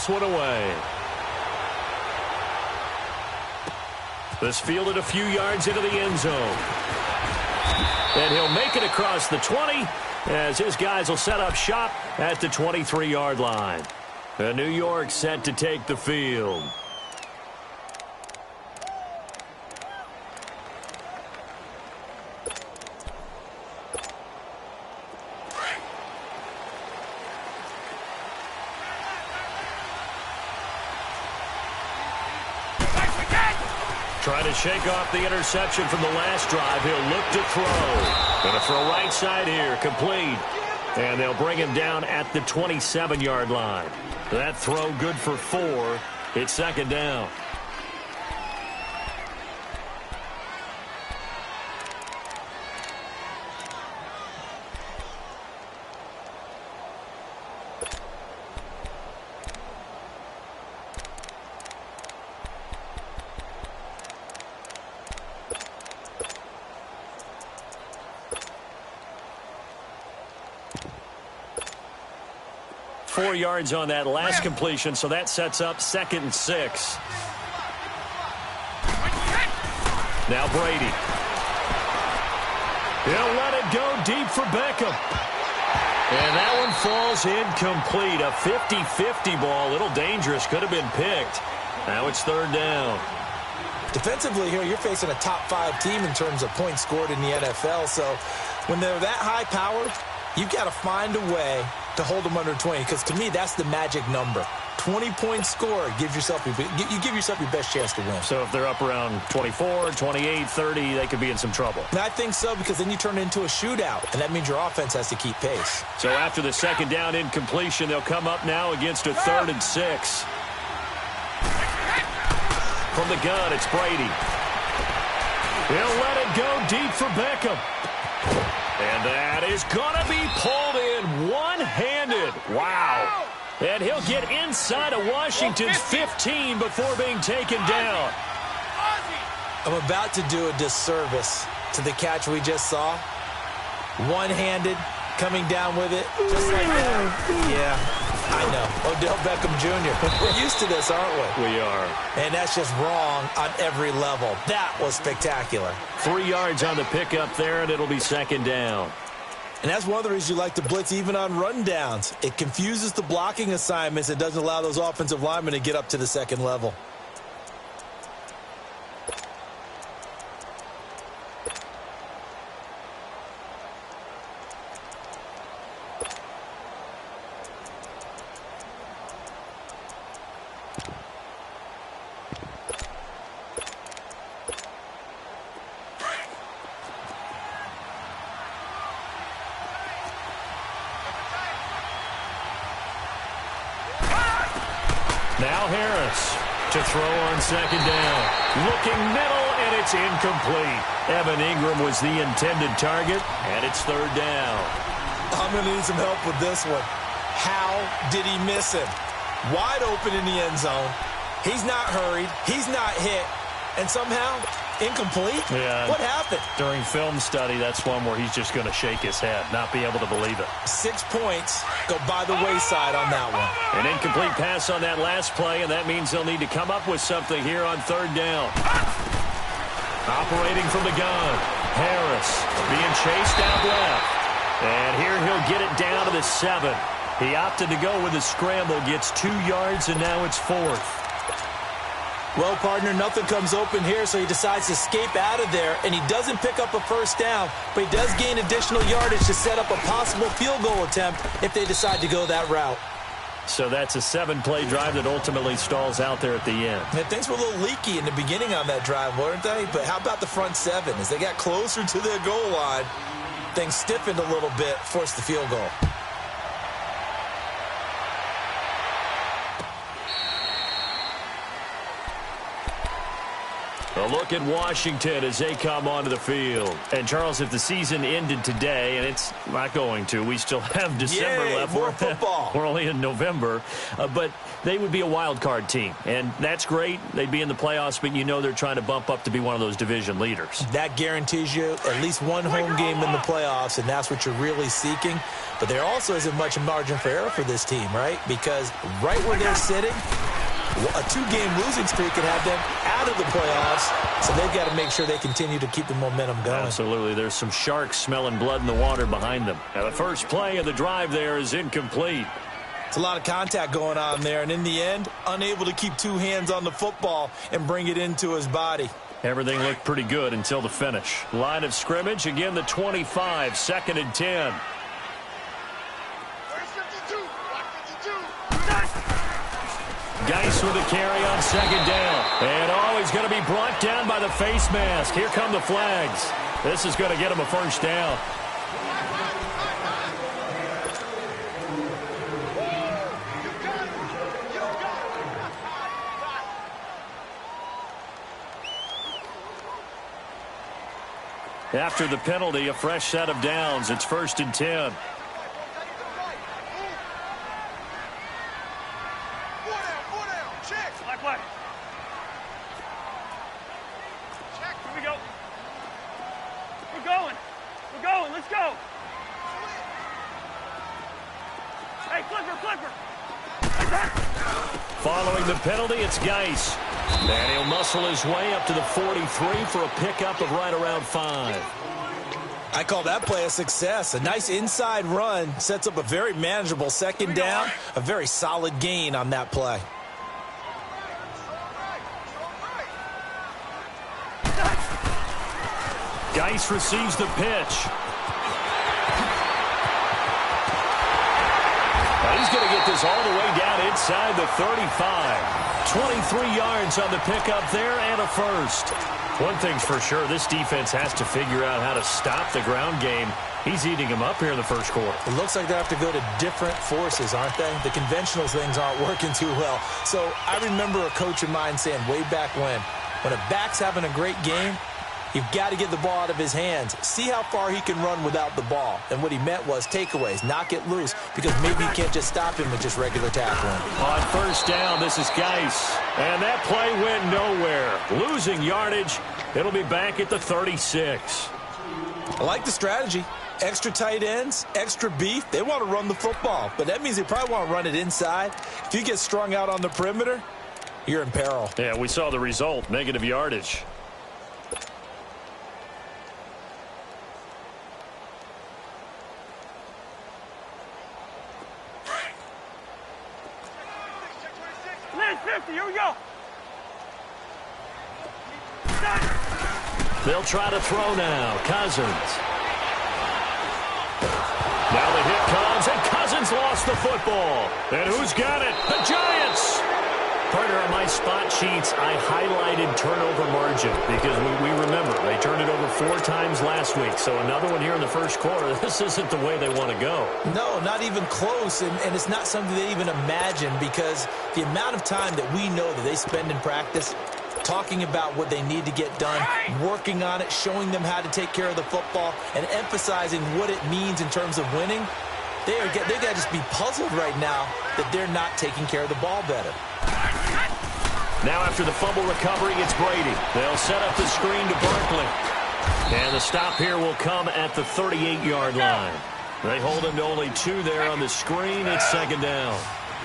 this one away. This fielded a few yards into the end zone. And he'll make it across the 20 as his guys will set up shop at the 23-yard line. And New York set to take the field. Trying to shake off the interception from the last drive. He'll look to throw. Going to throw right side here. Complete. And they'll bring him down at the 27-yard line. That throw good for 4. It's second down. Four yards on that last completion, so that sets up 2nd and 6. Now Brady. He'll let it go deep for Beckham. And that one falls incomplete. A 50-50 ball. A little dangerous. Could have been picked. Now it's 3rd down. Defensively here, you're facing a top 5 team in terms of points scored in the NFL. So when they're that high powered, you've got to find a way to hold them under 20, because to me, that's the magic number. 20 points scored, you give yourself your best chance to win. So if they're up around 24, 28, 30, they could be in some trouble. And I think so, because then you turn it into a shootout, and that means your offense has to keep pace. So after the 2nd down incompletion, they'll come up now against a 3rd and 6. From the gun, it's Brady. He'll let it go deep for Beckham. And that is going to be pulled in one-handed. Wow. And he'll get inside of Washington's 15 before being taken down. I'm about to do a disservice to the catch we just saw. One-handed, coming down with it, just like that. Yeah, I know. Odell Beckham Jr. We're used to this, aren't we? We are. And that's just wrong on every level. That was spectacular. 3 yards on the pickup there, and it'll be 2nd down. And that's one of the reasons you like to blitz even on rundowns. It confuses the blocking assignments. It doesn't allow those offensive linemen to get up to the 2nd level. Now Harris to throw on 2nd down. Looking middle, and it's incomplete. Evan Ingram was the intended target, and it's 3rd down. I'm going to need some help with this one. How did he miss him? Wide open in the end zone. He's not hurried. He's not hit. And somehow, incomplete? Yeah. What happened? During film study, that's one where he's just going to shake his head, not be able to believe it. 6 points go by the wayside on that one. An incomplete pass on that last play, and that means they'll need to come up with something here on 3rd down. Operating from the gun, Harris being chased out left. And here he'll get it down to the 7. He opted to go with a scramble, gets 2 yards, and now it's 4th. Well, partner, nothing comes open here, so he decides to escape out of there, and he doesn't pick up a 1st down, but he does gain additional yardage to set up a possible field goal attempt if they decide to go that route. So that's a 7-play drive that ultimately stalls out there at the end. And things were a little leaky in the beginning on that drive, weren't they? But how about the front 7? As they got closer to their goal line, things stiffened a little bit, forced the field goal. A look at Washington as they come onto the field. And, Charles, if the season ended today, and it's not going to, we still have December left. More football. We're only in November. But they would be a wild card team. And that's great. They'd be in the playoffs, but you know they're trying to bump up to be one of those division leaders. That guarantees you at least one home game in the playoffs, and that's what you're really seeking. But there also isn't much margin for error for this team, right? Because right where they're sitting, a two-game losing streak could have them out of the playoffs, so they've got to make sure they continue to keep the momentum going. Absolutely. There's some sharks smelling blood in the water behind them. Now, the first play of the drive there is incomplete. It's a lot of contact going on there, and in the end, unable to keep two hands on the football and bring it into his body. Everything looked pretty good until the finish. Line of scrimmage, again the 25, 2nd and 10. Geis with a carry on 2nd down. And he's going to be brought down by the face mask. Here come the flags. This is going to get him a first down. After the penalty, a fresh set of downs. It's 1st and 10. Following the penalty, it's Geis. And he'll muscle his way up to the 43 for a pickup of right around 5. I call that play a success. A nice inside run sets up a very manageable 2nd down. A very solid gain on that play. Geis receives the pitch. He's going to get this all the way down inside the 35. 23 yards on the pickup there and a first. One thing's for sure, this defense has to figure out how to stop the ground game. He's eating them up here in the first quarter. It looks like they have to go to different forces, aren't they? The conventional things aren't working too well. So I remember a coach of mine saying way back when a back's having a great game, you've got to get the ball out of his hands. See how far he can run without the ball. And what he meant was takeaways, knock it loose, because maybe you can't just stop him with just regular tackling. On 1st down, this is Geis. And that play went nowhere. Losing yardage. It'll be back at the 36. I like the strategy. Extra tight ends, extra beef. They want to run the football, but that means they probably want to run it inside. If you get strung out on the perimeter, you're in peril. Yeah, we saw the result, negative yardage. Here we go. They'll try to throw now. Cousins. Now the hit comes, and Cousins lost the football. And who's got it? The Giants. Partner, on my spot sheets, I highlighted turnover margin because we remember they turned it over 4 times last week. So another one here in the first quarter. This isn't the way they want to go. No, not even close, and it's not something they even imagine because the amount of time that we know that they spend in practice talking about what they need to get done, working on it, showing them how to take care of the football, and emphasizing what it means in terms of winning, they got to just be puzzled right now that they're not taking care of the ball better. Now after the fumble recovery, it's Brady. They'll set up the screen to Barkley. And the stop here will come at the 38-yard line. They hold him to only 2 there on the screen. It's 2nd down.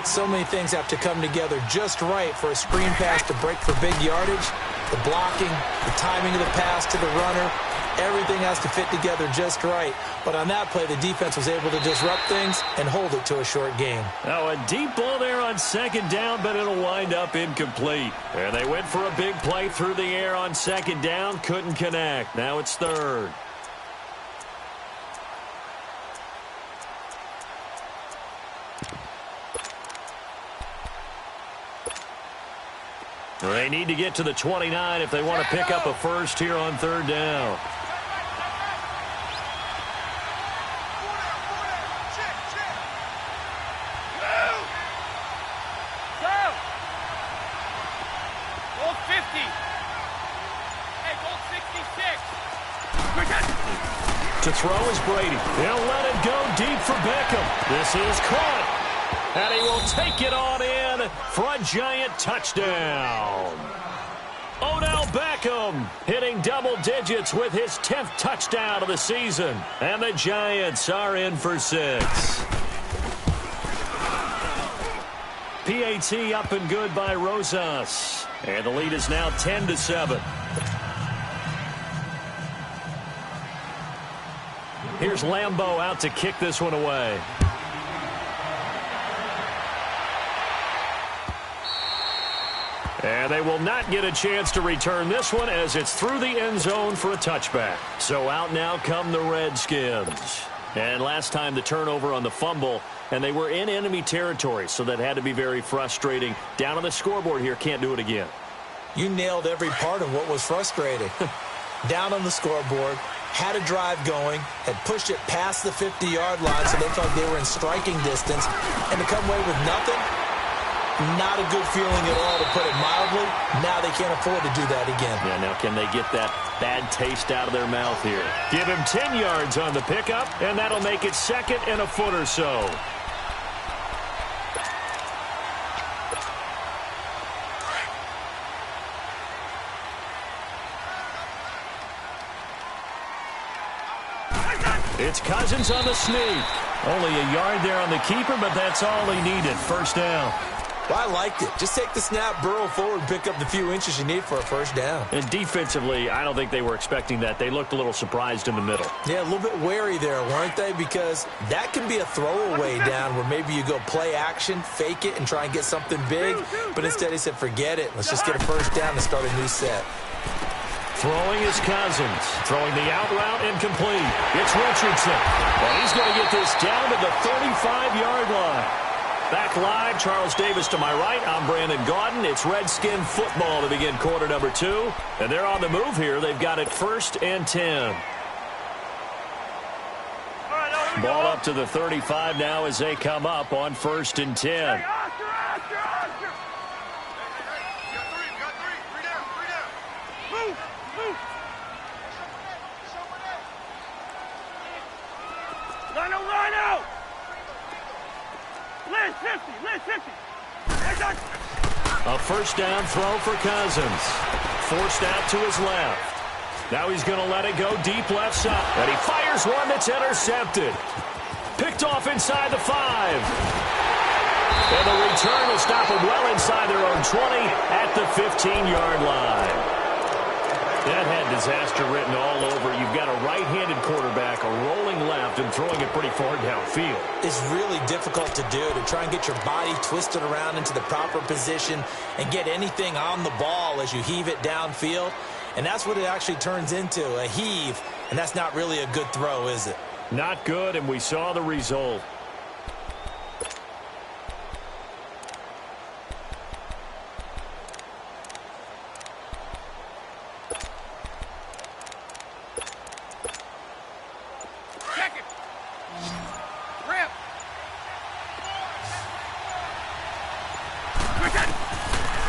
So many things have to come together just right for a screen pass to break for big yardage. The blocking, the timing of the pass to the runner, everything has to fit together just right. But on that play, the defense was able to disrupt things and hold it to a short game. Now a deep ball there on 2nd down, but it'll wind up incomplete. And they went for a big play through the air on 2nd down, couldn't connect. Now it's 3rd. They need to get to the 29 if they want to pick up a first here on 3rd down. To throw is Brady. He'll let it go deep for Beckham. This is caught. And he will take it on in for a giant touchdown. Odell Beckham hitting double digits with his 10th touchdown of the season. And the Giants are in for 6. PAT up and good by Rosas. And the lead is now 10-7. Here's Lambeau out to kick this one away. And they will not get a chance to return this one as it's through the end zone for a touchback. So out now come the Redskins. And last time the turnover on the fumble, and they were in enemy territory, so that had to be very frustrating. Down on the scoreboard here, can't do it again. You nailed every part of what was frustrating. Down on the scoreboard, had a drive going, had pushed it past the 50-yard line, so they thought they were in striking distance, and to come away with nothing, not a good feeling at all, to put it mildly. Now they can't afford to do that again. Yeah, now can they get that bad taste out of their mouth here? Give him 10 yards on the pickup, and that'll make it 2nd and a foot or so. It's Cousins on the sneak. Only a yard there on the keeper, but that's all he needed. First down. Well, I liked it. Just take the snap, burrow forward, pick up the few inches you need for a first down. And defensively, I don't think they were expecting that. They looked a little surprised in the middle. Yeah, a little bit wary there, weren't they? Because that can be a throwaway down where maybe you go play action, fake it, and try and get something big. But instead he said, forget it. Let's just get a first down and start a new set. Throwing is Cousins. Throwing the out route incomplete. It's Richardson. And he's going to get this down to the 35-yard line. Back live, Charles Davis to my right. I'm Brandon Gaudin. It's Redskin football to begin quarter number 2. And they're on the move here. They've got it 1st and 10. Ball up to the 35 now as they come up on 1st and 10. A first down throw for Cousins. Forced out to his left. Now he's going to let it go deep left side. And he fires one that's intercepted. Picked off inside the 5. And the return will stop him well inside their own 20 at the 15-yard line. That had disaster written all over. You've got a right-handed quarterback, a rolling left, and throwing it pretty far downfield. It's really difficult to do, to try and get your body twisted around into the proper position and get anything on the ball as you heave it downfield. And that's what it actually turns into, a heave. And that's not really a good throw, is it? Not good, and we saw the result.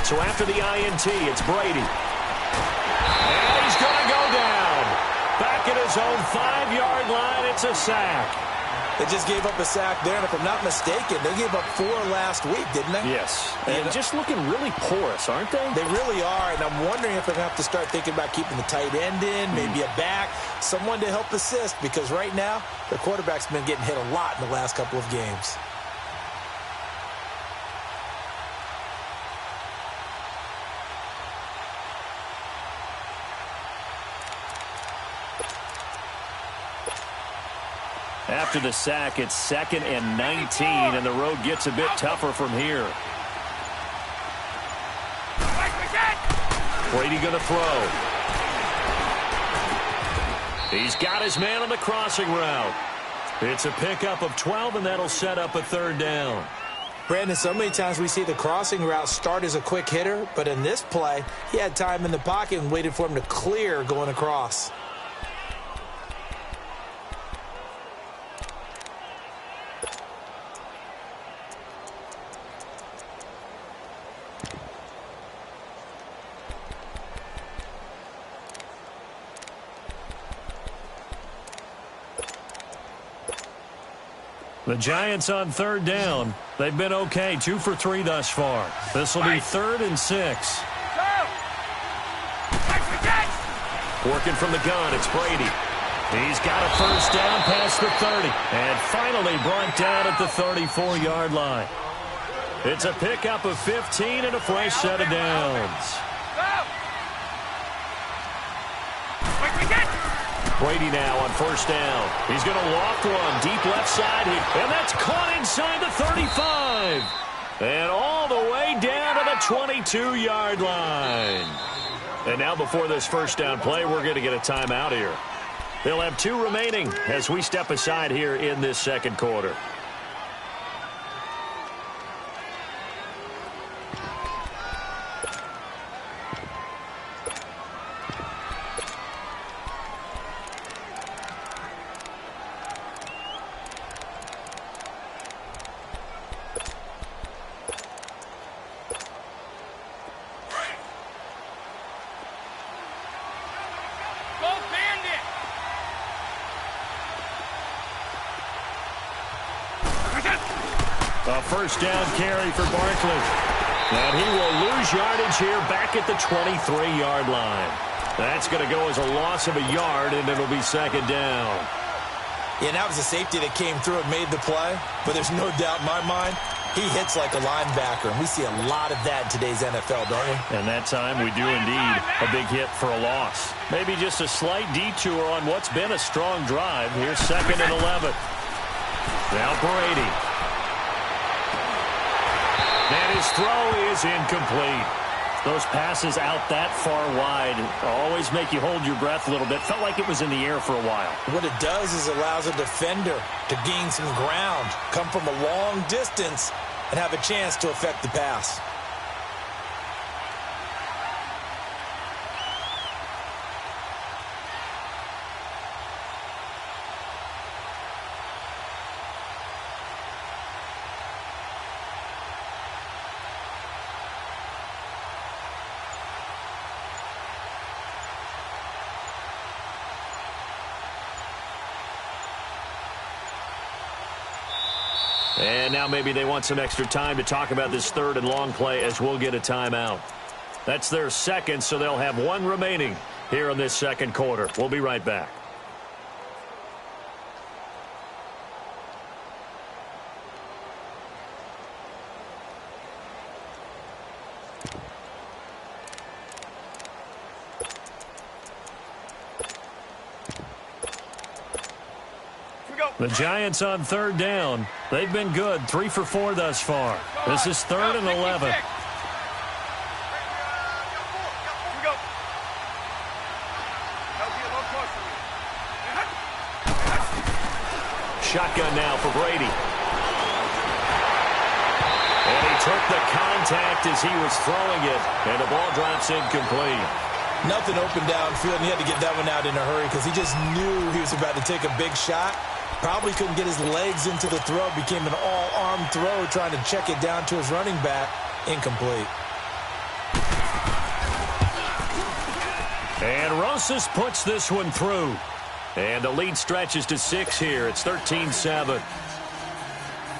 So after the INT, it's Brady. And he's going to go down. Back at his own 5-yard line, it's a sack. They just gave up a sack there, and if I'm not mistaken, they gave up 4 last week, didn't they? Yes. And just looking really porous, aren't they? They really are, and I'm wondering if they're going to have to start thinking about keeping the tight end in, maybe a back, someone to help assist, because right now, their quarterback's been getting hit a lot in the last couple of games. After the sack, it's 2nd and 19, and the road gets a bit tougher from here. Brady going to throw. He's got his man on the crossing route. It's a pickup of 12, and that'll set up a 3rd down. Brandon, so many times we see the crossing route start as a quick hitter, but in this play, he had time in the pocket and waited for him to clear going across. The Giants on third down. They've been okay, 2 for 3 thus far. This will be 3rd and 6. Working from the gun, it's Brady. He's got a first down past the 30. And finally brought down at the 34-yard line. It's a pickup of 15 and a fresh set of downs. Brady now on first down. He's going to loft one deep left side. And that's caught inside the 35. And all the way down to the 22-yard line. And now before this first down play, we're going to get a timeout here. They'll have 2 remaining as we step aside here in this second quarter. A first down carry for Barkley. And he will lose yardage here back at the 23-yard line. That's going to go as a loss of a yard, and it'll be second down. Yeah, that was a safety that came through and made the play. But there's no doubt in my mind, he hits like a linebacker. And we see a lot of that in today's NFL, don't we? And that time we do indeed. A big hit for a loss. Maybe just a slight detour on what's been a strong drive. Here's 2nd and 11. Now Brady. And his throw is incomplete. Those passes out that far wide always make you hold your breath a little bit. Felt like it was in the air for a while. What it does is allows a defender to gain some ground, come from a long distance, and have a chance to affect the pass. And now maybe they want some extra time to talk about this 3rd and long play as we'll get a timeout. That's their second, so they'll have 1 remaining here in this second quarter. We'll be right back. The Giants on third down. They've been good, 3 for 4 thus far. This is 3rd and 11. Shotgun now for Brady. And he took the contact as he was throwing it, and the ball drops incomplete. Nothing open downfield, and he had to get that one out in a hurry because he just knew he was about to take a big shot. Probably couldn't get his legs into the throw. Became an all-arm throw trying to check it down to his running back. Incomplete. And Rosas puts this one through. And the lead stretches to 6 here. It's 13-7.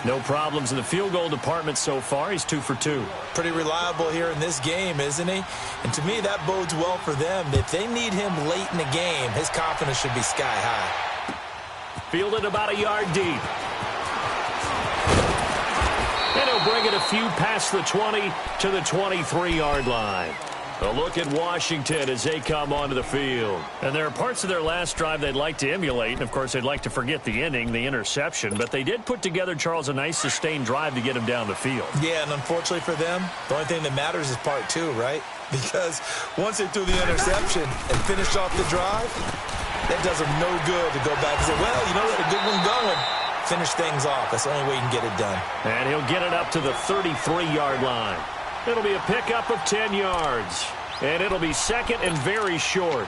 No problems in the field goal department so far. He's 2 for 2. Pretty reliable here in this game, isn't he? And to me, that bodes well for them. If they need him late in the game, his confidence should be sky high. Fielded about a yard deep. And he'll bring it a few past the 20 to the 23-yard line. A look at Washington as they come onto the field. And there are parts of their last drive they'd like to emulate. And, of course, they'd like to forget the inning, the interception. But they did put together, Charles, a nice sustained drive to get him down the field. Yeah, and unfortunately for them, the only thing that matters is part 2, right? Because once they threw the interception and finished off the drive, that does them no good to go back and say, well, you know, we had a good one going. Finish things off. That's the only way you can get it done. And he'll get it up to the 33-yard line. It'll be a pickup of 10 yards. And it'll be second and very short.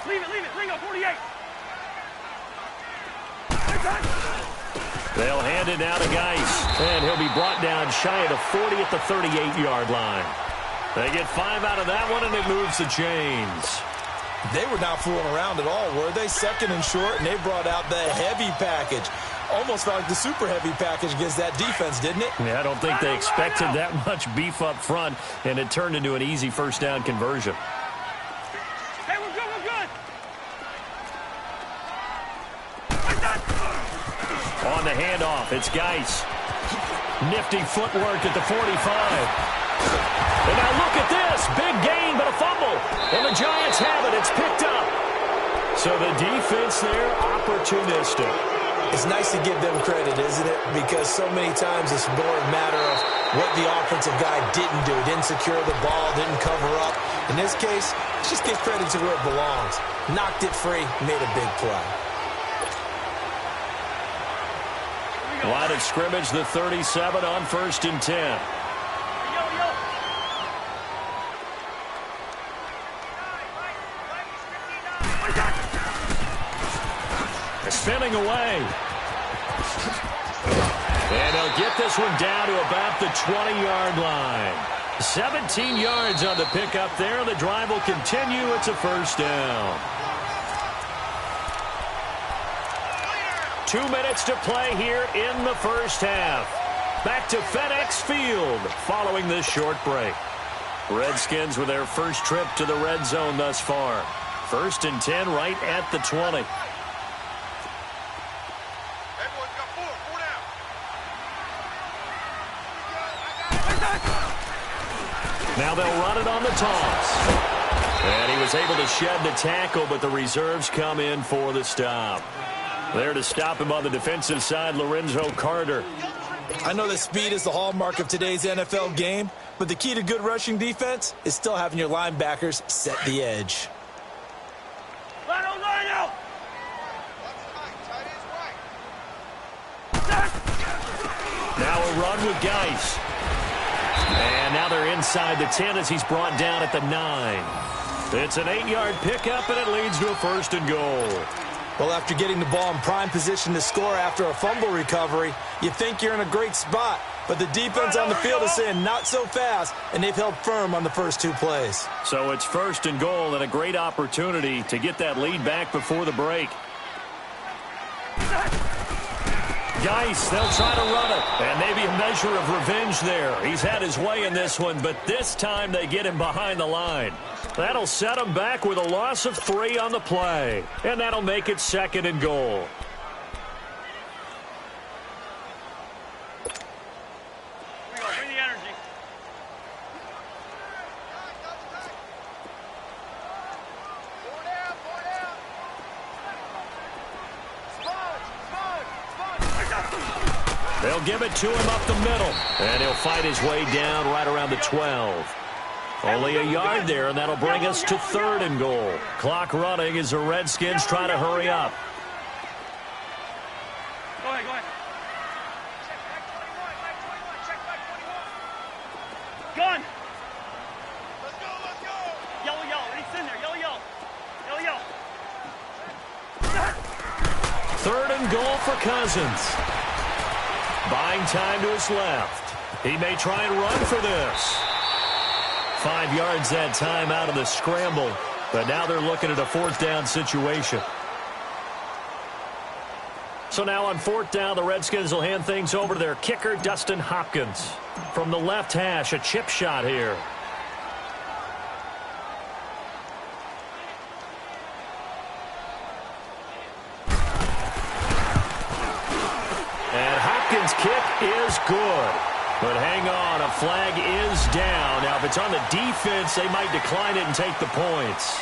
Leave it, Ringo, 48. They'll hand it now to Geis, and he'll be brought down shy of the 40 at the 38-yard line. They get 5 out of that one, and it moves the chains. They were not fooling around at all, were they? Second and short, and they brought out the heavy package. Almost felt like the super heavy package against that defense, didn't it? Yeah, I don't think they expected that much beef up front, and it turned into an easy first down conversion. Hey, we're good, we're good. On the handoff, it's Geis. Nifty footwork at the 45. And now look at this. Big gain, but a fumble. And the Giants have it. It's picked up. So the defense there, opportunistic. It's nice to give them credit, isn't it? Because so many times it's more a matter of what the offensive guy didn't do. Didn't secure the ball, didn't cover up. In this case, just give credit to where it belongs. Knocked it free, made a big play. Line of scrimmage, the 37 on 1st and 10. Spinning away. And they'll get this one down to about the 20-yard line. 17 yards on the pickup there. The drive will continue. It's a first down. 2 minutes to play here in the first half. Back to FedEx Field following this short break. Redskins with their first trip to the red zone thus far. 1st and 10 right at the 20. Now they'll run it on the toss. And he was able to shed the tackle, but the reserves come in for the stop. There to stop him on the defensive side, Lorenzo Carter. I know that speed is the hallmark of today's NFL game, but the key to good rushing defense is still having your linebackers set the edge. Now a run with Geis. And now they're inside the 10 as he's brought down at the 9. It's an 8-yard pickup, and it leads to a 1st and goal. Well, after getting the ball in prime position to score after a fumble recovery, you think you're in a great spot. But the defense on the field is saying not so fast, and they've held firm on the first 2 plays. So it's 1st and goal and a great opportunity to get that lead back before the break. Geis, they'll try to run it, and maybe a measure of revenge there. He's had his way in this one, but this time they get him behind the line. That'll set him back with a loss of 3 on the play, and that'll make it 2nd and goal. Bring the energy. They'll give it to him up the middle, and he'll fight his way down right around the 12. Only a yard there, and that'll bring us to 3rd and goal. Clock running as the Redskins try to hurry up. Go ahead, go ahead. Gun! Let's go, let's go! Yellow, yellow. He's in there. Yellow, yellow. Yellow, yellow. 3rd and goal for Cousins. Buying time to his left. He may try and run for this. 5 yards that time out of the scramble, but now they're looking at a 4th down situation. So now on 4th down, the Redskins will hand things over to their kicker, Dustin Hopkins. From the left hash, a chip shot here. And Hopkins' kick is good. But hang on, a flag is down. Now, if it's on the defense, they might decline it and take the points.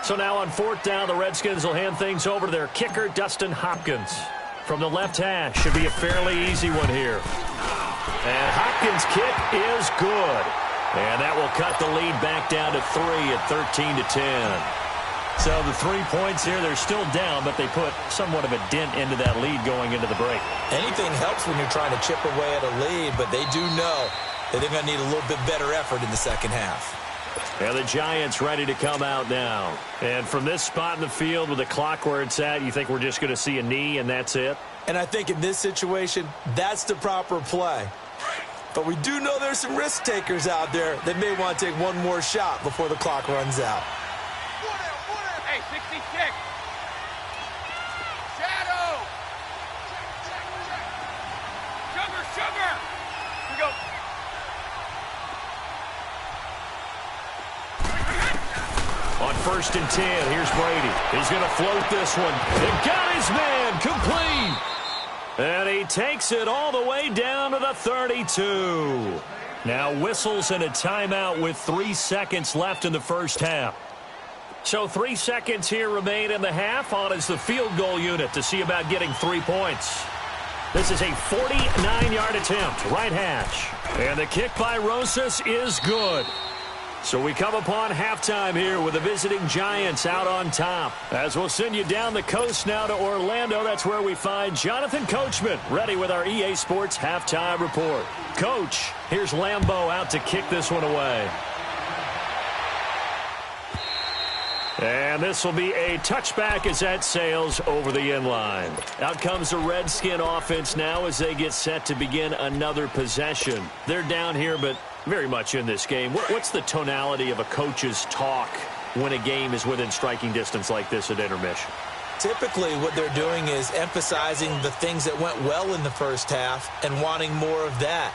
So now on 4th down, the Redskins will hand things over to their kicker, Dustin Hopkins. From the left hash, should be a fairly easy one here. And Hopkins' kick is good. And that will cut the lead back down to 3 at 13-10. So the 3 points here, they're still down, but they put somewhat of a dent into that lead going into the break. Anything helps when you're trying to chip away at a lead, but they do know that they're going to need a little bit better effort in the second half. And the Giants ready to come out now. And from this spot in the field with the clock where it's at, you think we're just going to see a knee and that's it? And I think in this situation, that's the proper play. But we do know there's some risk takers out there that may want to take one more shot before the clock runs out. Hey, 66. Shadow. Sugar. Here we go. On 1st and 10, here's Brady. He's going to float this one. It got his man complete. And he takes it all the way down to the 32. Now whistles and a timeout with 3 seconds left in the first half. So 3 seconds here remain in the half. On is the field goal unit to see about getting 3 points. This is a 49-yard attempt, right hash. And the kick by Rosas is good. So we come upon halftime here with the visiting Giants out on top. As we'll send you down the coast now to Orlando, that's where we find Jonathan Coachman ready with our EA Sports halftime report. Coach, here's Lambeau out to kick this one away. And this will be a touchback as that sails over the end line. Out comes the Redskin offense now as they get set to begin another possession. They're down here, but very much in this game. What's the tonality of a coach's talk when a game is within striking distance like this at intermission? Typically, what they're doing is emphasizing the things that went well in the first half and wanting more of that.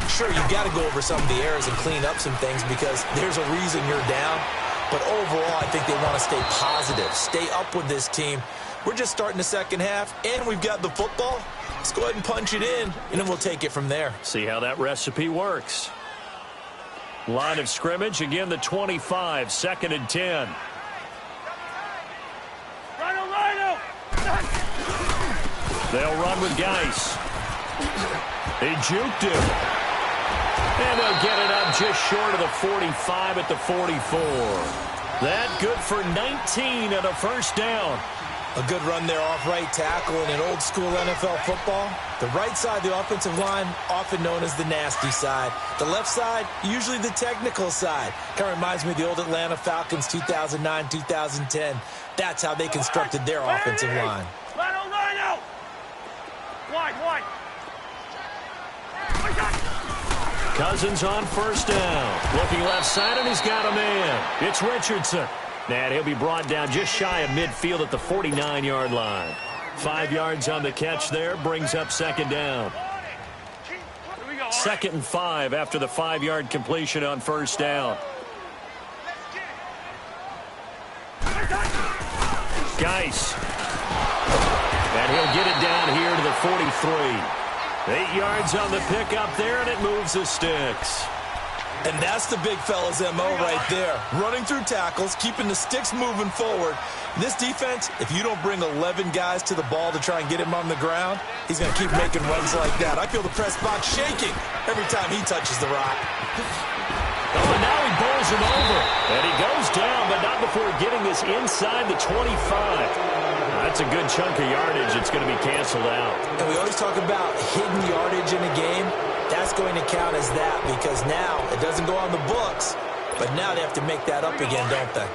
Sure, you've got to go over some of the errors and clean up some things because there's a reason you're down. But overall, I think they want to stay positive, stay up with this team. We're just starting the second half, and we've got the football. Let's go ahead and punch it in, and then we'll take it from there. See how that recipe works. Line of scrimmage, again, the 25, 2nd and 10. Rhino. They'll run with Geis. He juked him. And they'll get it up just short of the 45 at the 44. That good for 19 and a first down. A good run there off right tackle in an old school NFL football. The right side of the offensive line, often known as the nasty side. The left side, usually the technical side. Kind of reminds me of the old Atlanta Falcons 2009, 2010. That's how they constructed their offensive line. Rhino. Wide. Cousins on first down. Looking left side, and he's got a man. It's Richardson. And he'll be brought down just shy of midfield at the 49-yard line. 5 yards on the catch there, brings up 2nd down. 2nd and 5 after the 5-yard completion on first down. Geis. And he'll get it down here to the 43. 8 yards on the pickup there, and it moves the sticks. And that's the big fella's MO right there. Running through tackles, keeping the sticks moving forward. This defense, if you don't bring 11 guys to the ball to try and get him on the ground, he's going to keep making runs like that. I feel the press box shaking every time he touches the rock. Oh, and now he bowls him over. And he goes down, but not before getting this inside the 25. That's a good chunk of yardage. It's going to be canceled out. And we always talk about hidden yardage in a game. That's going to count as that because now it doesn't go on the books, but now they have to make that up again, don't they?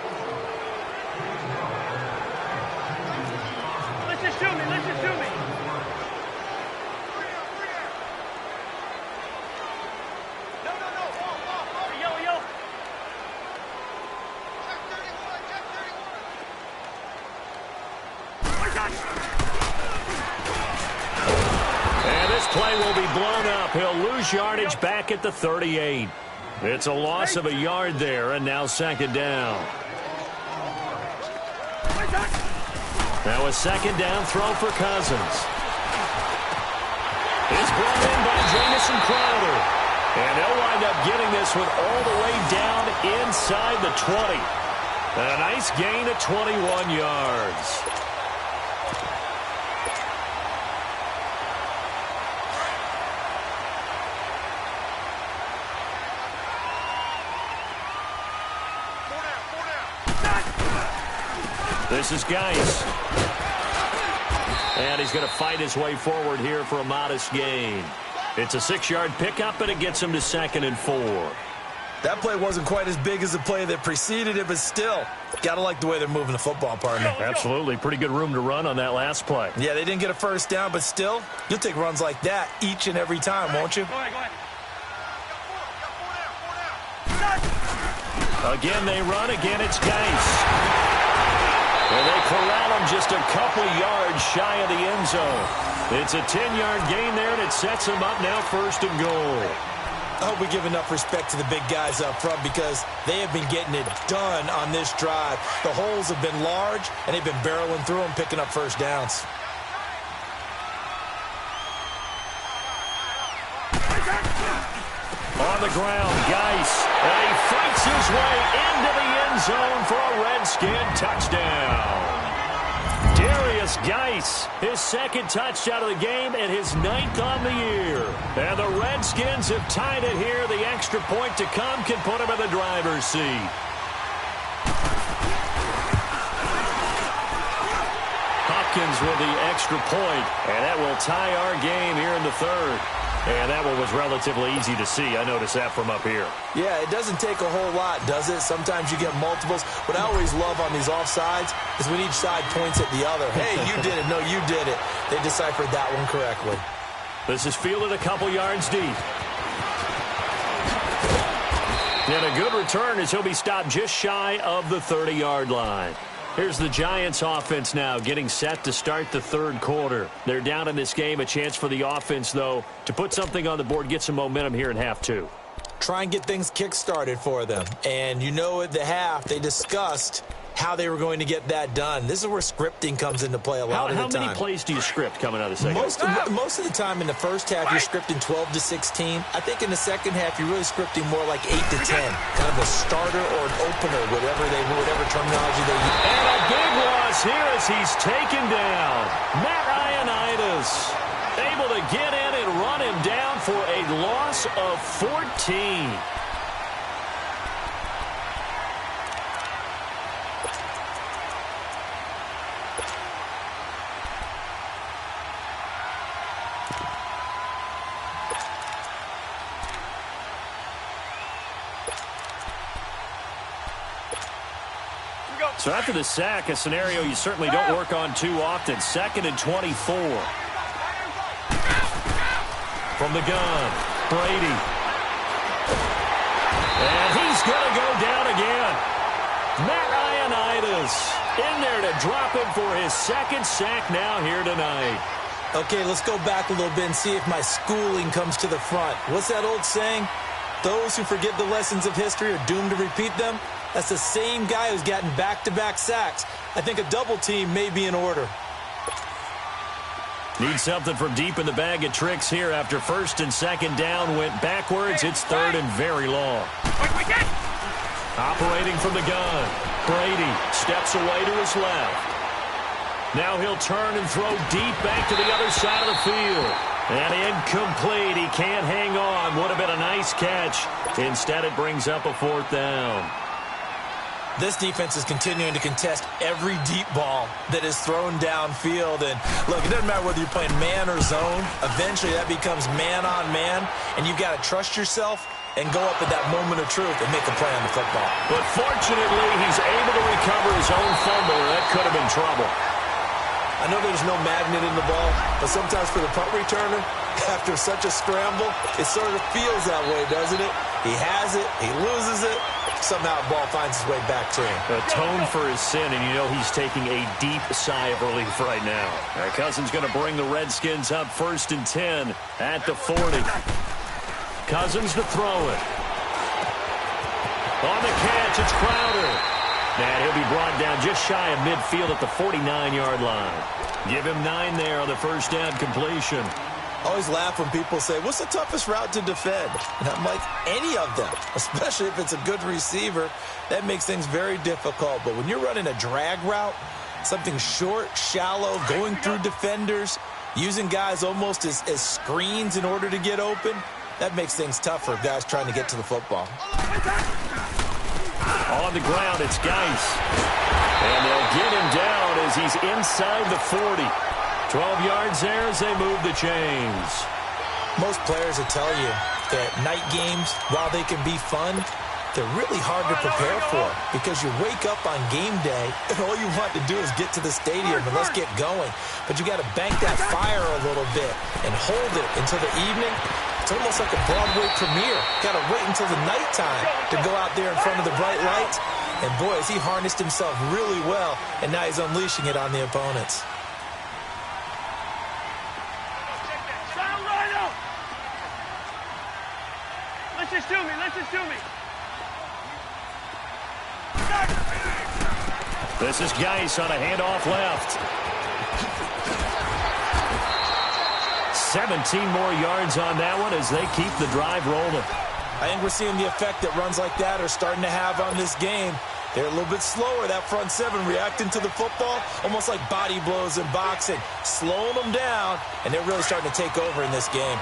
Listen to me. No. Yo. And this play will be blown up. He'll lose yardage back at the 38. It's a loss of a yard there, and now 2nd down. Now a 2nd down throw for Cousins. It's brought in by Jamison Crowder. And they'll wind up getting this one all the way down inside the 20. A nice gain of 21 yards. This is Geis. And he's going to fight his way forward here for a modest gain. It's a 6-yard pickup, and it gets him to 2nd and 4. That play wasn't quite as big as the play that preceded it, but still, got to like the way they're moving the football, partner. Absolutely. Pretty good room to run on that last play. Yeah, they didn't get a first down, but still, you'll take runs like that each and every time, won't you? Go ahead. Again, they run. Again, it's Geis. And they corral him just a couple yards shy of the end zone. It's a 10-yard gain there, and it sets them up now 1st and goal. I hope we give enough respect to the big guys up front because they have been getting it done on this drive. The holes have been large, and they've been barreling through them, picking up first downs. On the ground, Geis, and he fights his way into the end zone for a Redskin touchdown. Darius Geis, his 2nd touchdown of the game and his 9th on the year. And the Redskins have tied it here. The extra point to come can put them in the driver's seat. Hopkins with the extra point, and that will tie our game here in the 3rd. And that one was relatively easy to see. I noticed that from up here. Yeah, it doesn't take a whole lot, does it? Sometimes you get multiples. What I always love on these offsides is when each side points at the other. Hey, you did it. No, you did it. They deciphered that one correctly. This is fielded a couple yards deep. And a good return as he'll be stopped just shy of the 30-yard line. Here's the Giants offense now getting set to start the 3rd quarter. They're down in this game. A chance for the offense, though, to put something on the board, get some momentum here in half 2. Try and get things kick-started for them. And you know at the half they discussed how they were going to get that done. This is where scripting comes into play a lot of the time. How many plays do you script coming out of the second? Most of the time in the first half, you're scripting 12 to 16. I think in the second half, you're really scripting more like 8 to 10. Kind of a starter or an opener, whatever terminology they use. And a big loss here as he's taken down. Matt Ioannidis able to get in and run him down for a loss of 14. So after the sack, a scenario you certainly don't work on too often. 2nd and 24. From the gun, Brady. And he's going to go down again. Matt Ioannidis in there to drop him for his 2nd sack now here tonight. Okay, let's go back a little bit and see if my schooling comes to the front. What's that old saying? Those who forget the lessons of history are doomed to repeat them. That's the same guy who's gotten back-to-back sacks. I think a double team may be in order. Need something from deep in the bag of tricks here after 1st and 2nd down went backwards. It's 3rd and very long. Operating from the gun. Brady steps away to his left. Now he'll turn and throw deep back to the other side of the field. And incomplete. He can't hang on. Would have been a nice catch. Instead, it brings up a 4th down. This defense is continuing to contest every deep ball that is thrown downfield. And, look, it doesn't matter whether you're playing man or zone. Eventually, that becomes man-on-man, and you've got to trust yourself and go up at that moment of truth and make a play on the football. But fortunately, he's able to recover his own fumble, or that could have been trouble. I know there's no magnet in the ball, but sometimes for the punt returner, after such a scramble, it sort of feels that way, doesn't it? He has it, he loses it, somehow the ball finds its way back to him. Atone for his sin, and you know he's taking a deep sigh of relief right now. Cousins going to bring the Redskins up 1st and 10 at the 40. Cousins to throw it. On the catch, it's Crowder. And he'll be brought down just shy of midfield at the 49-yard line. Give him 9 there on the 1st down completion. I always laugh when people say, what's the toughest route to defend? And I'm like, any of them, especially if it's a good receiver. That makes things very difficult. But when you're running a drag route, something short, shallow, going through defenders, using guys almost as screens in order to get open, that makes things tough for guys trying to get to the football. On the ground, it's Geis. And they'll get him down as he's inside the 40. 12 yards there as they move the chains. Most players will tell you that night games, while they can be fun, they're really hard to prepare for because you wake up on game day and all you want to do is get to the stadium and let's get going. But you got to bank that fire a little bit and hold it until the evening. It's almost like a Broadway premiere. Got to wait until the nighttime to go out there in front of the bright lights. And boy, has he harnessed himself really well, and now he's unleashing it on the opponents. Listen to me, listen to me. This is Geis on a handoff left. 17 more yards on that one as they keep the drive rolling. I think we're seeing the effect that runs like that are starting to have on this game. They're a little bit slower, that front seven, reacting to the football, almost like body blows in boxing, slowing them down, and they're really starting to take over in this game.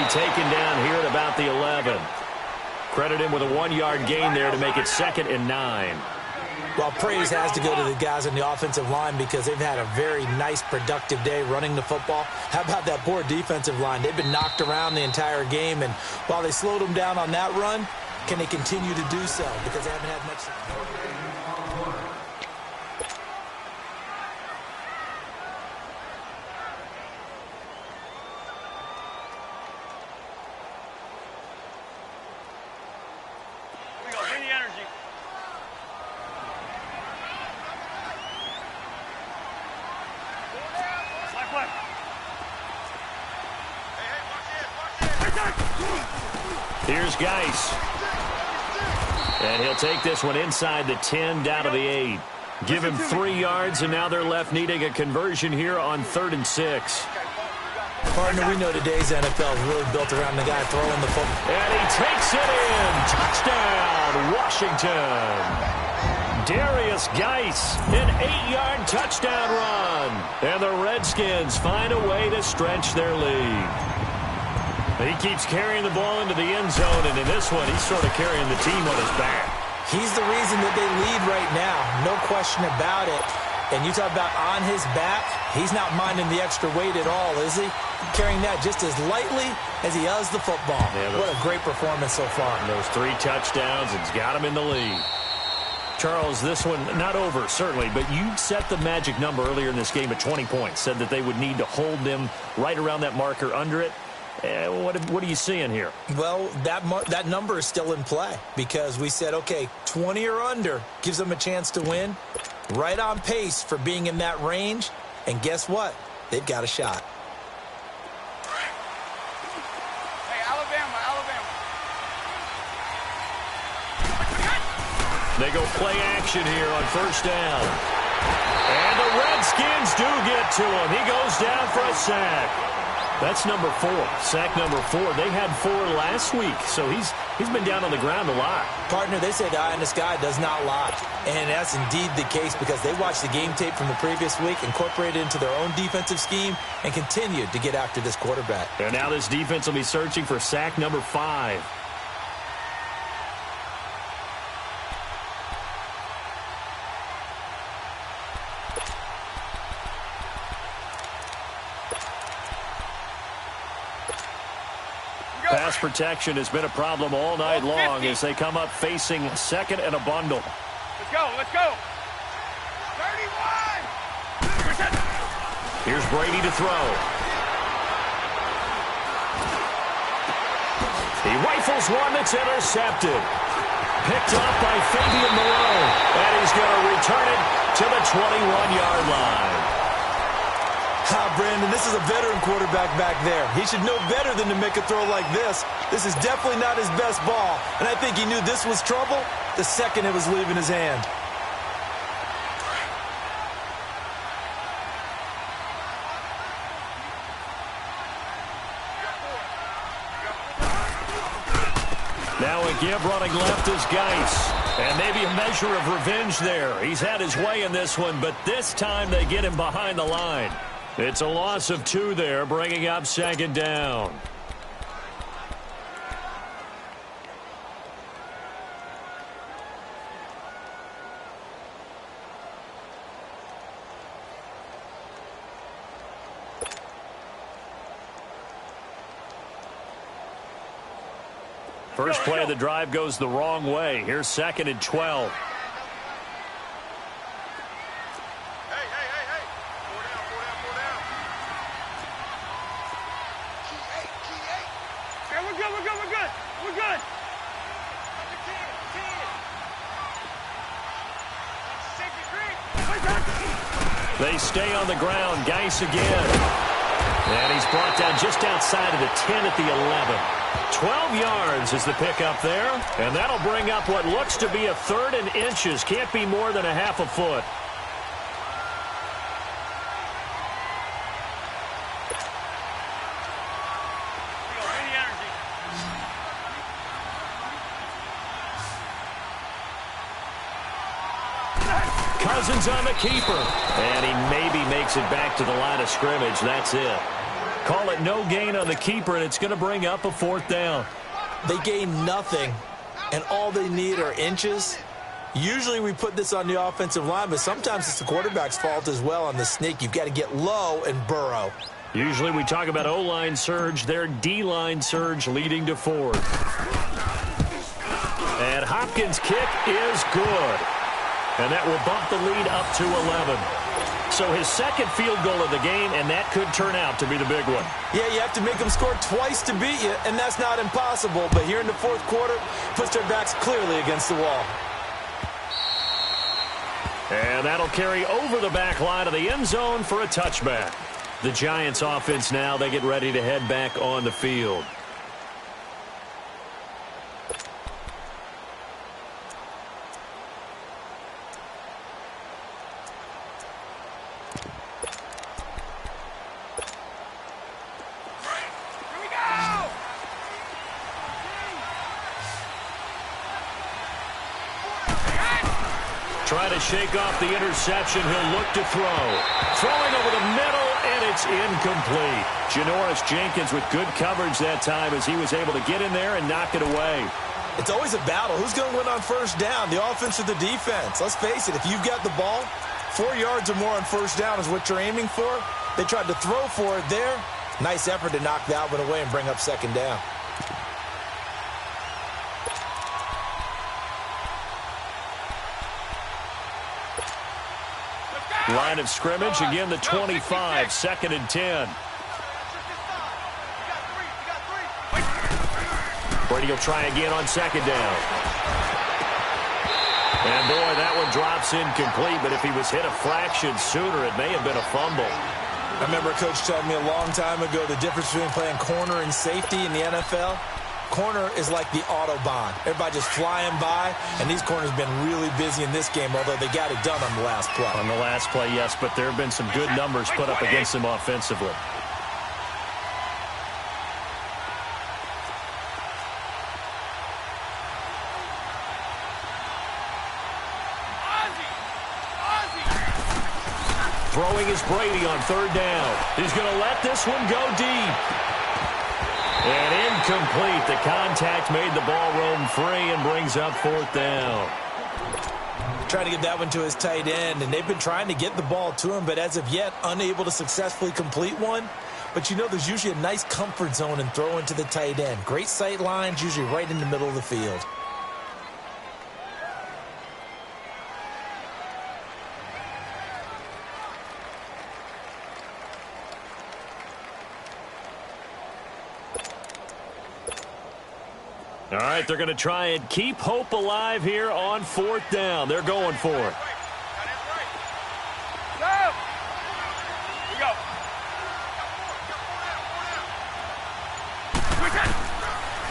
Taken down here at about the 11. Credit him with a 1-yard gain there to make it 2nd and 9. Well, praise has to go to the guys on the offensive line because they've had a very nice, productive day running the football. How about that poor defensive line? They've been knocked around the entire game, and while they slowed them down on that run, can they continue to do so? Because they haven't had much. Here's Geis. And he'll take this one inside the 10 down to the 8. Give him 3 yards, and now they're left needing a conversion here on 3rd and 6. Partner, we know today's NFL is really built around the guy throwing the football. And he takes it in. Touchdown, Washington. Darius Geis, an 8-yard touchdown run. And the Redskins find a way to stretch their lead. He keeps carrying the ball into the end zone, and in this one, he's sort of carrying the team on his back. He's the reason that they lead right now, no question about it. And you talk about on his back, he's not minding the extra weight at all, is he? Carrying that just as lightly as he does the football. Yeah, what a great performance so far. Those 3 touchdowns, it's got him in the lead. Charles, this one not over, certainly, but you set the magic number earlier in this game at 20 points, said that they would need to hold them right around that marker under it. What are you seeing here? Well, that number is still in play because we said, okay, 20 or under gives them a chance to win. Right on pace for being in that range. And guess what? They've got a shot. Hey, Alabama. They go play action here on 1st down. And the Redskins do get to him. He goes down for a sack. That's number 4, sack number 4. They had 4 last week, so he's been down on the ground a lot. Partner, they say the eye in the sky does not lie, and that's indeed the case because they watched the game tape from the previous week, incorporated it into their own defensive scheme, and continued to get after this quarterback. And now this defense will be searching for sack number 5. Pass protection has been a problem all night long as they come up facing 2nd and a bundle. Let's go, let's go. 31! Here's Brady to throw. He rifles one that's intercepted. Picked up by Fabian Moreau. And he's going to return it to the 21-yard line. Brandon, this is a veteran quarterback back there. He should know better than to make a throw like this. This is definitely not his best ball. And I think he knew this was trouble the second it was leaving his hand. Now again, running left is Geis. And maybe a measure of revenge there. He's had his way in this one, but this time they get him behind the line. It's a loss of 2 there, bringing up 2nd down. First play of the drive goes the wrong way. Here's 2nd and 12. They stay on the ground. Geis again. And he's brought down just outside of the 10 at the 11. 12 yards is the pickup there. And that'll bring up what looks to be a 3rd and inches. Can't be more than a half a foot. Cousins on the keeper. And he maybe makes it back to the line of scrimmage. That's it. Call it no gain on the keeper, and it's going to bring up a 4th down. They gain nothing, and all they need are inches. Usually we put this on the offensive line, but sometimes it's the quarterback's fault as well on the sneak. You've got to get low and burrow. Usually we talk about O-line surge. Their D-line surge leading to 4th. And Hopkins' kick is good. And that will bump the lead up to 11. So his 2nd field goal of the game, and that could turn out to be the big one. Yeah, you have to make them score twice to beat you, and that's not impossible. But here in the 4th quarter, puts their backs clearly against the wall. And that'll carry over the back line of the end zone for a touchback. The Giants offense now, they get ready to head back on the field. Trying to shake off the interception. He'll look to throw. Throwing over the middle, and it's incomplete. Janoris Jenkins with good coverage that time as he was able to get in there and knock it away. It's always a battle. Who's going to win on first down, the offense or the defense? Let's face it, if you've got the ball, 4 yards or more on first down is what you're aiming for. They tried to throw for it there. Nice effort to knock that one away and bring up 2nd down. Line of scrimmage, again the 25, 2nd and 10. Brady will try again on 2nd down. And boy, that one drops incomplete, but if he was hit a fraction sooner, it may have been a fumble. I remember a coach telling me a long time ago the difference between playing corner and safety in the NFL. Corner is like the Autobahn. Everybody just flying by, and these corners have been really busy in this game, although they got it done on the last play. On the last play, yes, but there have been some good numbers put up against them offensively. Throwing is Brady on 3rd down. He's going to let this one go deep. And incomplete. The contact made the ball roam free and brings up 4th down. Trying to get that one to his tight end, and they've been trying to get the ball to him, but as of yet, unable to successfully complete one. But you know there's usually a nice comfort zone in throwing to the tight end. Great sight lines, usually right in the middle of the field. All right, they're going to try and keep hope alive here on 4th down. They're going for it.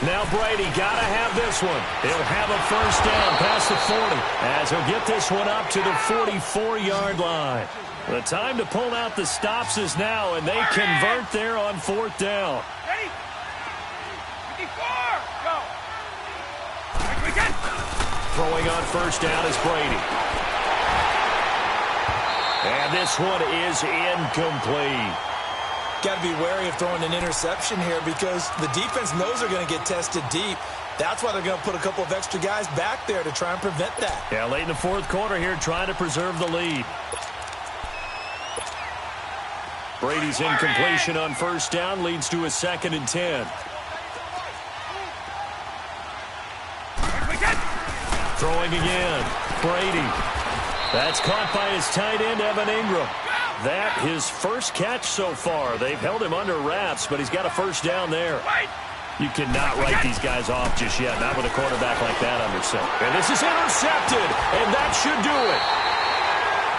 Now Brady got to have this one. He'll have a first down past the 40 as he'll get this one up to the 44-yard line. The time to pull out the stops is now, and they convert there on 4th down. Ready? 54! Go! Throwing on first down is Brady. And this one is incomplete. Got to be wary of throwing an interception here because the defense knows they're going to get tested deep. That's why they're going to put a couple of extra guys back there to try and prevent that. Yeah, late in the 4th quarter here trying to preserve the lead. Brady's incompletion on first down leads to a 2nd and 10. throwing again. Brady. That's caught by his tight end, Evan Ingram. That his first catch so far. They've held him under wraps, but he's got a first down there. You cannot write these guys off just yet, not with a quarterback like that under center. And this is intercepted, and that should do it.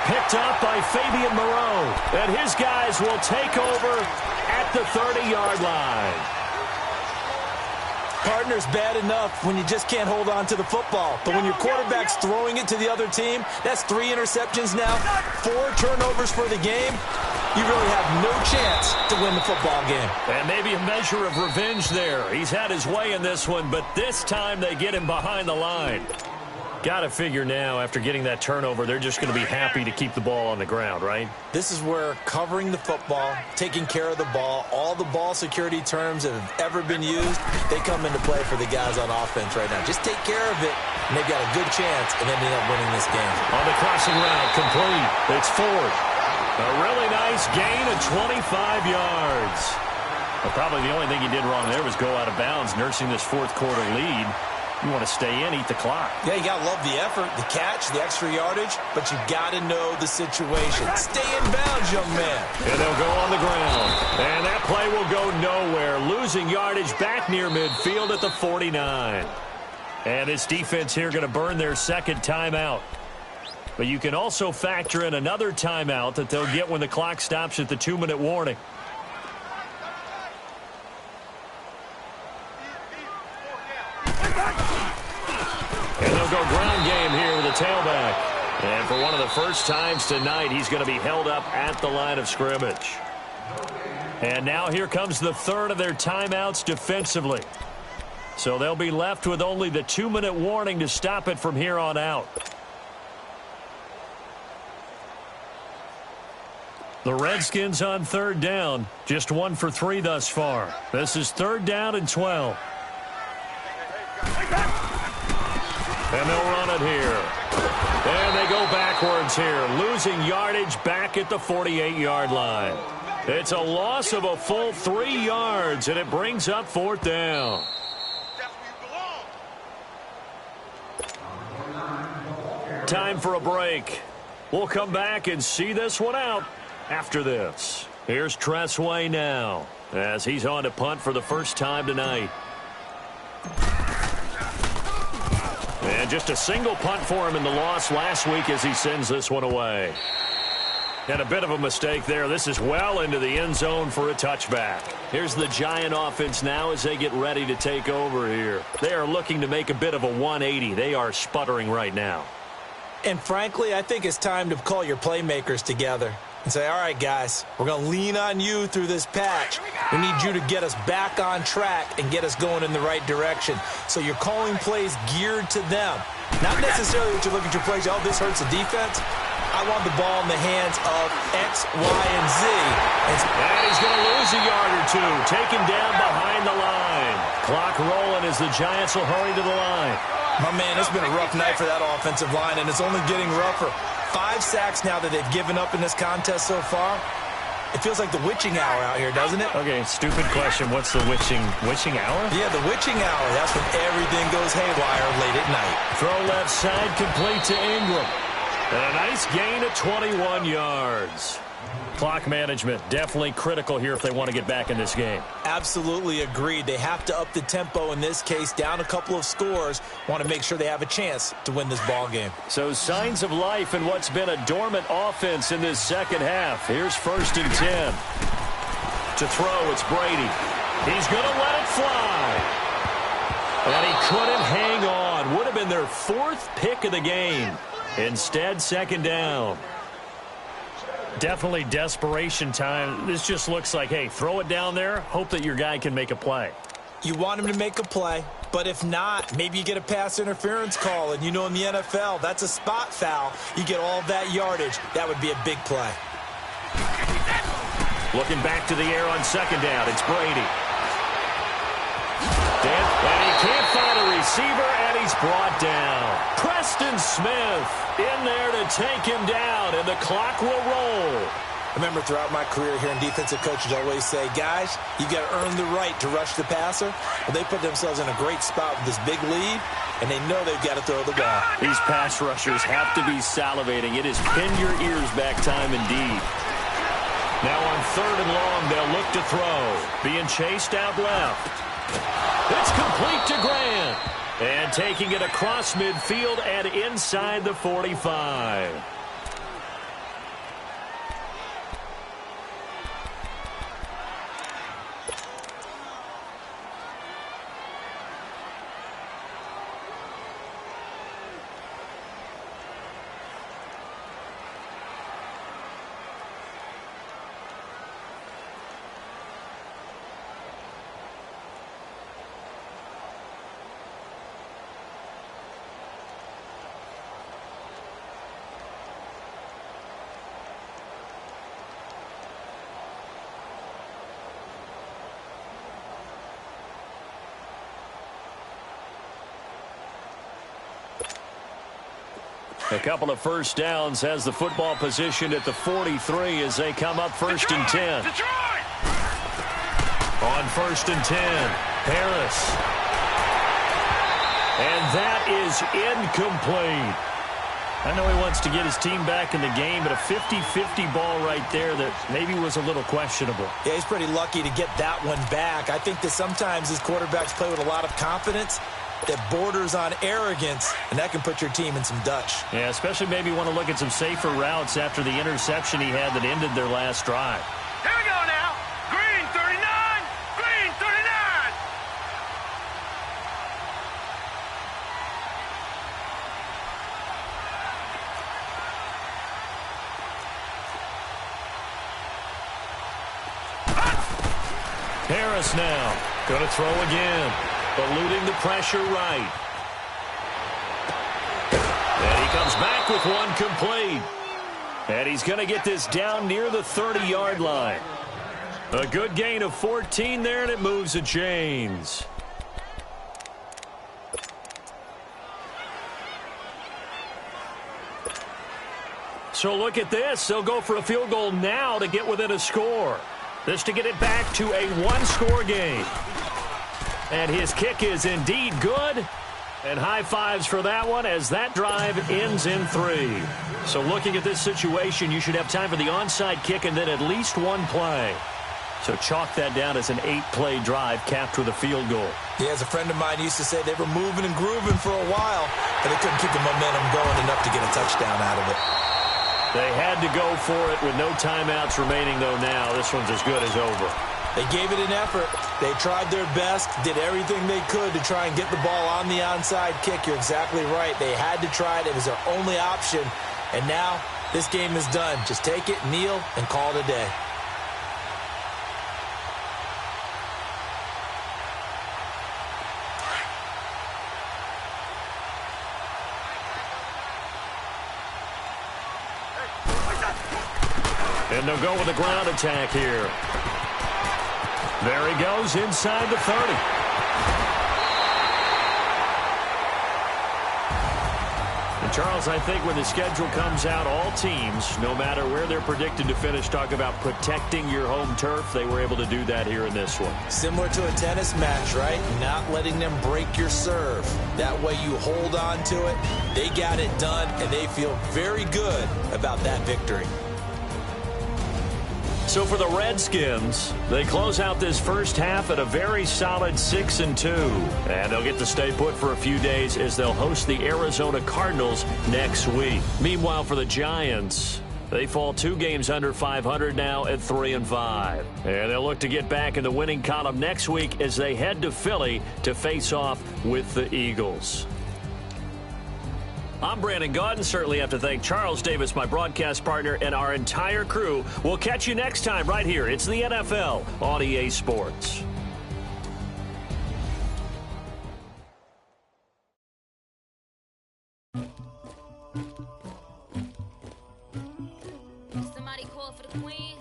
Picked up by Fabian Moreau, and his guys will take over at the 30-yard line. Partner's bad enough when you just can't hold on to the football. But when your quarterback's throwing it to the other team, that's 3 interceptions now, 4 turnovers for the game. You really have no chance to win the football game. And maybe a measure of revenge there. He's had his way in this one, but this time they get him behind the line. Got to figure now, after getting that turnover, they're just going to be happy to keep the ball on the ground, right? This is where covering the football, taking care of the ball, all the ball security terms that have ever been used, they come into play for the guys on offense right now. Just take care of it, and they've got a good chance of ending up winning this game. On the crossing route, complete. It's Ford. A really nice gain of 25 yards. Well, probably the only thing he did wrong there was go out of bounds, nursing this fourth quarter lead. You want to stay in, eat the clock. Yeah, you got to love the effort, the catch, the extra yardage, but you got to know the situation. Stay in bounds, young man. And they'll go on the ground. And that play will go nowhere. Losing yardage back near midfield at the 49. And this defense here going to burn their second timeout. But you can also factor in another timeout that they'll get when the clock stops at the 2-minute warning. And they'll go ground game here with a tailback. And for one of the first times tonight, he's going to be held up at the line of scrimmage. And now here comes the third of their timeouts defensively. So they'll be left with only the 2-minute warning to stop it from here on out. The Redskins on third down. Just 1 for 3 thus far. This is 3rd down and 12. And they'll run it here. And they go backwards here, losing yardage back at the 48-yard line. It's a loss of a full 3 yards, and it brings up 4th down. Time for a break. We'll come back and see this one out after this. Here's Tressway now, as he's on to punt for the first time tonight. And just a single punt for him in the loss last week as he sends this one away. And a bit of a mistake there. This is well into the end zone for a touchback. Here's the Giant offense now as they get ready to take over here. They are looking to make a bit of a 180. They are sputtering right now. And frankly, I think it's time to call your playmakers together and say, all right, guys, we're going to lean on you through this patch. We need you to get us back on track and get us going in the right direction. So you're calling plays geared to them. Not necessarily that you look at your plays, oh, this hurts the defense. I want the ball in the hands of X, Y, and Z. And he's going to lose a yard or two. Taken down behind the line. Clock rolling as the Giants will hurry to the line. My man, it's been a rough night for that offensive line, and it's only getting rougher. 5 sacks now that they've given up in this contest so far. It feels like the witching hour out here, doesn't it? Okay, stupid question. What's the witching hour? Yeah, the witching hour. That's when everything goes haywire late at night. Throw left side complete to Ingram. And a nice gain of 21 yards. Clock management definitely critical here if they want to get back in this game. Absolutely agreed. They have to up the tempo in this case, down a couple of scores. Want to make sure they have a chance to win this ball game. So signs of life in what's been a dormant offense in this second half. Here's 1st and 10. To throw, it's Brady. He's going to let it fly. And he couldn't hang on. Would have been their 4th pick of the game. Instead, 2nd down. Definitely desperation time. This just looks like, hey, throw it down there, hope that your guy can make a play. You want him to make a play, but if not, maybe you get a pass interference call, and you know in the NFL, that's a spot foul. You get all that yardage. That would be a big play. Looking back to the air on 2nd down, it's Brady. And he can't find a receiver, and he's brought down. Preston Smith in there to take him down, and the clock will roll. I remember throughout my career hearing defensive coaches always say, guys, you got to earn the right to rush the passer. Well, they put themselves in a great spot with this big lead, and they know they've got to throw the ball. These pass rushers have to be salivating. It is pin your ears back time indeed. Now on 3rd and long, they'll look to throw. Being chased out left. It's complete to Grant. And taking it across midfield and inside the 45. A couple of first downs has the football positioned at the 43 as they come up 1st and 10. On 1st and 10, Harris. And that is incomplete. I know he wants to get his team back in the game, but a 50-50 ball right there that maybe was a little questionable. Yeah, he's pretty lucky to get that one back. I think that sometimes his quarterbacks play with a lot of confidence that borders on arrogance, and that can put your team in some Dutch. Yeah, especially maybe want to look at some safer routes after the interception he had that ended their last drive. Here we go now. Green 39. Green 39. Harris now going to throw again. Eluding the pressure right. And he comes back with one complete. And he's going to get this down near the 30-yard line. A good gain of 14 there, and it moves the chains. So look at this. They'll go for a field goal now to get within a score. This to get it back to a one-score game. And his kick is indeed good. And high fives for that one as that drive ends in 3. So looking at this situation, you should have time for the onside kick and then at least one play. So chalk that down as an 8-play drive capped with a field goal. Yeah, as a friend of mine used to say, they were moving and grooving for a while, but they couldn't keep the momentum going enough to get a touchdown out of it. They had to go for it with no timeouts remaining, though now. This one's as good as over. They gave it an effort. They tried their best, did everything they could to try and get the ball on the onside kick. You're exactly right. They had to try it. It was their only option. And now this game is done. Just take it, kneel, and call it a day. And they'll go with a ground attack here. There he goes inside the 30. And Charles, I think when the schedule comes out, all teams, no matter where they're predicted to finish, talk about protecting your home turf. They were able to do that here in this one. Similar to a tennis match, right? Not letting them break your serve. That way you hold on to it. They got it done, and they feel very good about that victory. So for the Redskins, they close out this first half at a very solid 6-2. And they'll get to stay put for a few days as they'll host the Arizona Cardinals next week. Meanwhile, for the Giants, they fall 2 games under 500 now at 3-5. And they'll look to get back in the winning column next week as they head to Philly to face off with the Eagles. I'm Brandon Gaudin. Certainly have to thank Charles Davis, my broadcast partner, and our entire crew. We'll catch you next time right here. It's the NFL on EA Sports. Somebody call for the queen.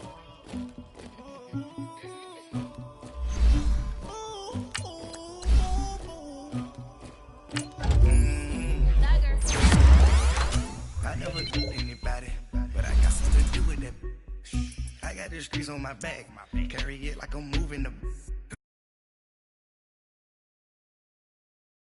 I never told anybody, but I got something to do with it. I got the streets on my back. Carry it like I'm moving the